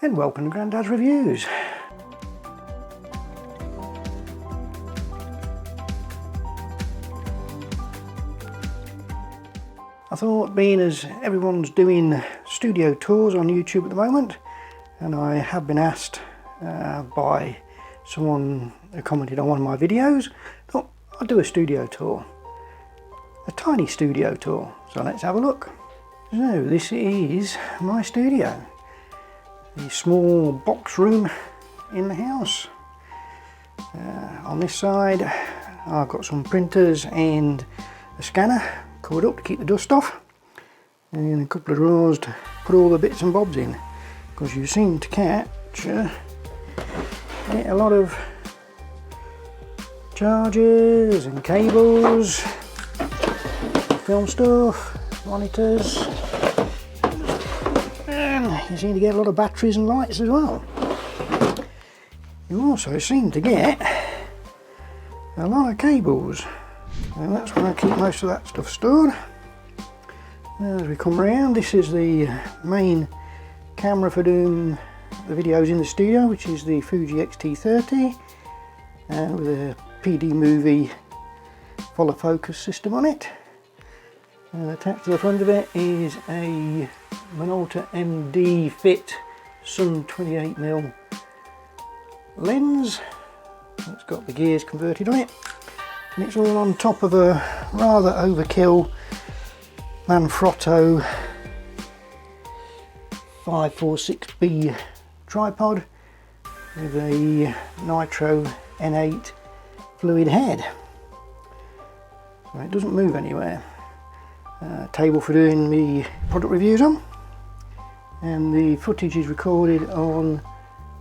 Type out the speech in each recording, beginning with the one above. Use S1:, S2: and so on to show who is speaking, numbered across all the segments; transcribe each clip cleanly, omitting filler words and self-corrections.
S1: and welcome to Grandads Reviews. I thought, being as everyone's doing studio tours on YouTube at the moment, and I have been asked by someone who commented on one of my videos, I thought I'd do a studio tour, a tiny studio tour. So let's have a look. So this is my studio, the small box room in the house. On this side I've got some printers and a scanner covered up to keep the dust off, and a couple of drawers to put all the bits and bobs in, because you seem to capture a lot of chargers and cables, film stuff, monitors, and you seem to get a lot of batteries and lights as well. You also seem to get a lot of cables, and that's where I keep most of that stuff stored. As we come around, this is the main camera for doing the videos in the studio, which is the Fuji X-T30, and with a PD movie follow focus system on it. And attached to the front of it is a Minolta MD Fit Sun 28mm lens. It's got the gears converted on it, and it's all on top of a rather overkill Manfrotto 546B tripod with a Nitro N8 fluid head, so it doesn't move anywhere. Table for doing the product reviews on, and the footage is recorded on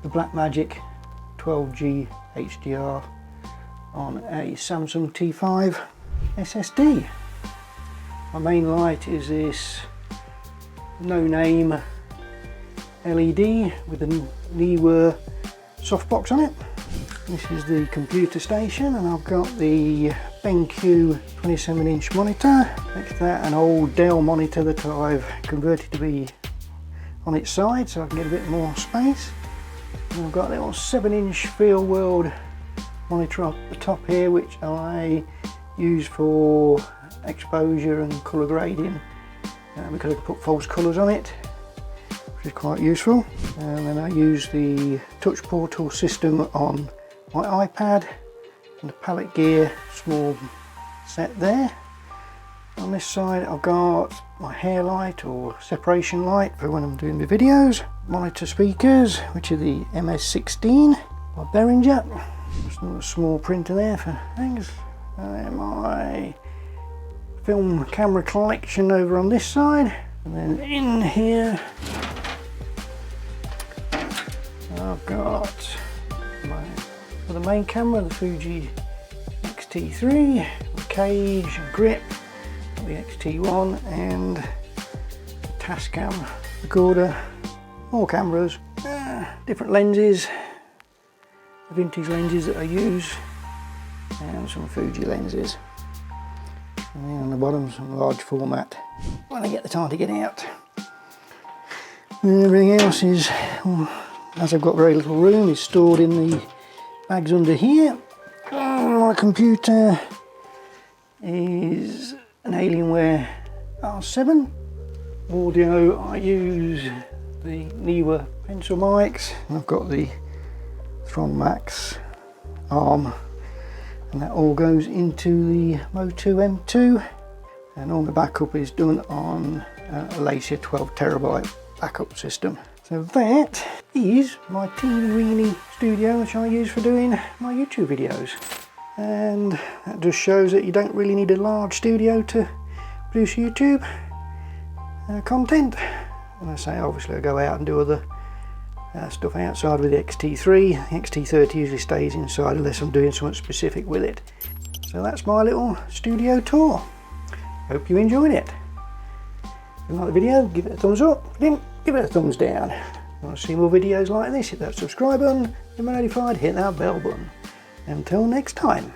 S1: the Blackmagic 12G HDR on a Samsung T5 SSD. My main light is this no-name LED with a Neewer softbox on it. This is the computer station, and I've got the BenQ 27-inch monitor. Next to that, an old Dell monitor that I've converted to be on its side so I can get a bit more space. And I've got a little 7-inch Field World monitor up the top here, which I use for exposure and colour grading, because I can put false colours on it, which is quite useful. And then I use the touch portal system on my iPad, and the palette gear small set there. On this side I've got my hair light or separation light for when I'm doing my videos, monitor speakers, which are the MS16 by Behringer. Just a small printer there for things, and my film camera collection over on this side. And then in here I've got for the main camera, the Fuji X-T3, the cage and grip, the X-T1, and the Tascam recorder. More cameras, different lenses, the vintage lenses that I use, and some Fuji lenses. And then on the bottom, some large format when I get the time to get out. And everything else is, as I've got very little room, is stored in the bags under here. My computer is an Alienware R7. Audio, I use the Neewer pencil mics, and I've got the Thron Max arm, and that all goes into the Moto M2, and all the backup is done on a Lacia 12TB backup system. So that is my teeny weeny studio which I use for doing my YouTube videos, and that just shows that you don't really need a large studio to produce YouTube content. And I say, obviously I go out and do other stuff outside with the X-T3. The X-T30 usually stays inside unless I'm doing something specific with it. So that's my little studio tour. Hope you enjoyed it. If you like the video, give it a thumbs up. If you didn't, give it a thumbs down. If you want to see more videos like this, hit that subscribe button. If you're notified, hit that bell button. Until next time.